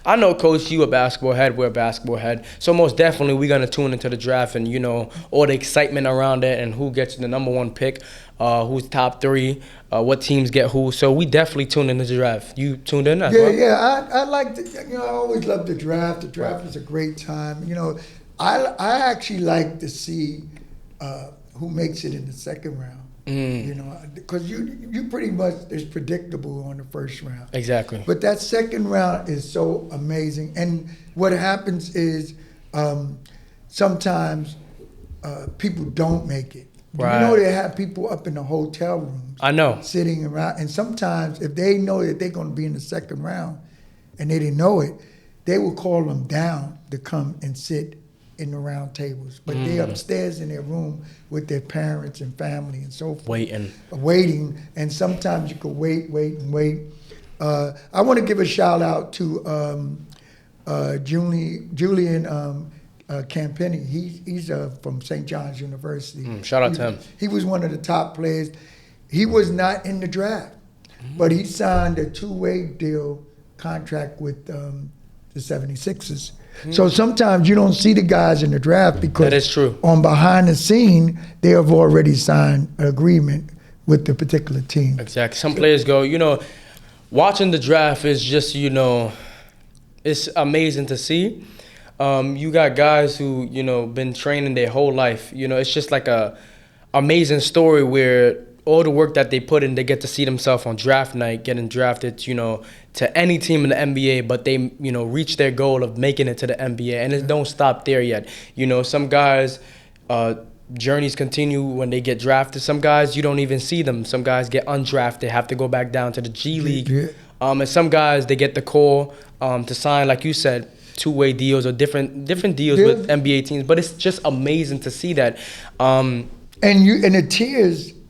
I know, Coach, you a basketball head, we're a basketball head. So most definitely we're going to tune into the draft and, all the excitement around it and who gets the number one pick, who's top 3, what teams get who. So we definitely tune into the draft. You tuned in as well? Yeah. I like I always love the draft. The draft is a great time. I actually like to see who makes it in the second round. Because you pretty much is predictable on the first round. Exactly. But that second round is so amazing. And what happens is sometimes people don't make it. Right. They have people up in the hotel rooms. I know. Sitting around. And sometimes if they know that they're going to be in the second round and they didn't know it, they will call them down to come and sit in the round tables. But they're upstairs in their room with their parents and family and so forth. Waiting. And sometimes you could wait. I want to give a shout out to Julian Campini. He's from St. John's University. Shout out to him. He was one of the top players. He was not in the draft, but he signed a 2-way deal contract with the 76ers. So sometimes you don't see the guys in the draft because that is true. On behind the scene, they have already signed an agreement with the particular team. Exactly. Some players go, watching the draft is just, it's amazing to see. You got guys who, been training their whole life. It's just like a amazing story where all the work that they put in, they get to see themselves on draft night, getting drafted, to any team in the NBA, but they, reach their goal of making it to the NBA, and it don't stop there yet. Some guys, journeys continue when they get drafted. Some guys, you don't even see them. Some guys get undrafted, have to go back down to the G League. Yeah. And some guys, they get the call to sign, like you said, 2-way deals or different deals with NBA teams. But it's just amazing to see that. And the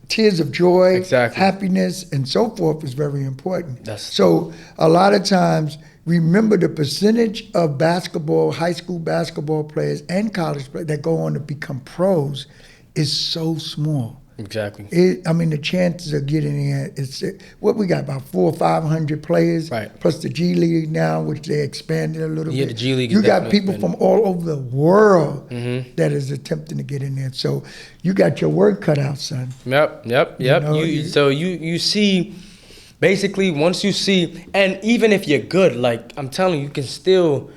tears of joy, exactly. happiness, and so forth is very important. So a lot of times, remember the percentage of high school basketball players and college players that go on to become pros is so small. Exactly. The chances of getting in, what we got, about 400 or 500 players, right. Plus the G League now, which they expanded a little bit. Yeah, the G League. You got people from all over the world that is attempting to get in there. So you got your work cut out, son. Yep. So you see, basically, once you see, and even if you're good, like I'm telling you, you can still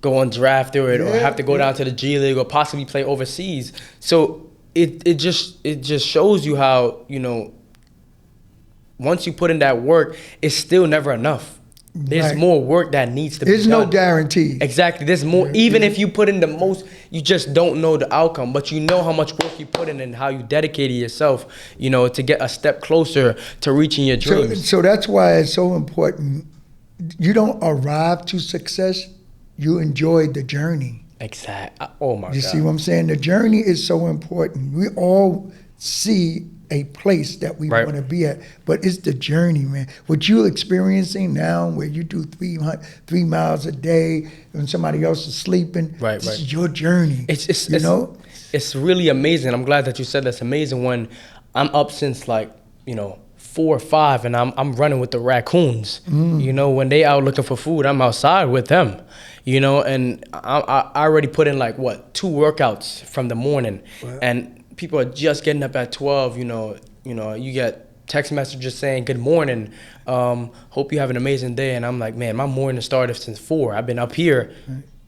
go undrafted or have to go down to the G League or possibly play overseas. So it just shows you how, once you put in that work, it's still never enough. There's more work that needs to be done. There's no guarantee. Exactly. There's more. Even if you put in the most, you just don't know the outcome. But you know how much work you put in and how you dedicated yourself, to get a step closer to reaching your dreams. So that's why it's so important. You don't arrive to success. You enjoy the journey. Exactly. Oh my God. You see what I'm saying? The journey is so important. We all see a place that we want to be at, but it's the journey, man. What you're experiencing now, where you do 3 miles a day and somebody else is sleeping, this is your journey. It's really amazing. I'm glad that you said that's amazing. When I'm up since 4 or 5 and I'm running with the Raccoons. When they out looking for food, I'm outside with them. And I already put in 2 workouts from the morning, and people are just getting up at 12. You get text messages saying good morning, hope you have an amazing day, and I'm like, man, my morning started since 4. I've been up here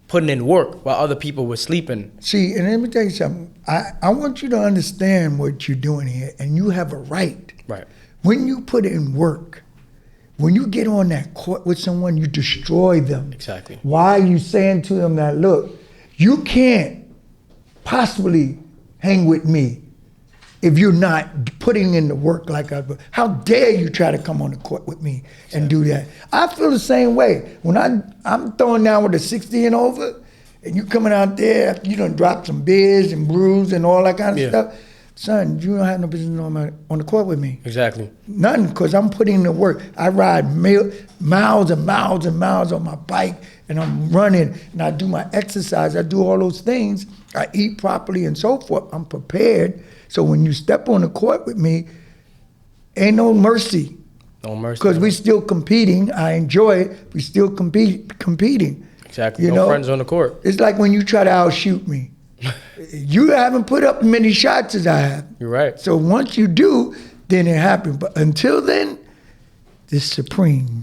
putting in work while other people were sleeping. See, and let me tell you something. I want you to understand what you're doing here, and you have a right. Right. When you put in work, when you get on that court with someone, you destroy them. Exactly. Why are you saying to them that, look, you can't possibly hang with me if you're not putting in the work like I do. How dare you try to come on the court with me and do that? I feel the same way. When I'm throwing down with a 60 and over, and you coming out there, you done drop some beers and brews and all that kind of stuff. Son, you don't have no business on the court with me. Exactly. None, because I'm putting in the work. I ride miles and miles and miles on my bike, and I'm running, and I do my exercise. I do all those things. I eat properly and so forth. I'm prepared. So when you step on the court with me, ain't no mercy. No mercy. Because we still competing. I enjoy it. We still competing. Exactly. No friends on the court. It's like when you try to outshoot me. You haven't put up many shots as I have. You're right. So once you do, then it happens. But until then, it's supreme.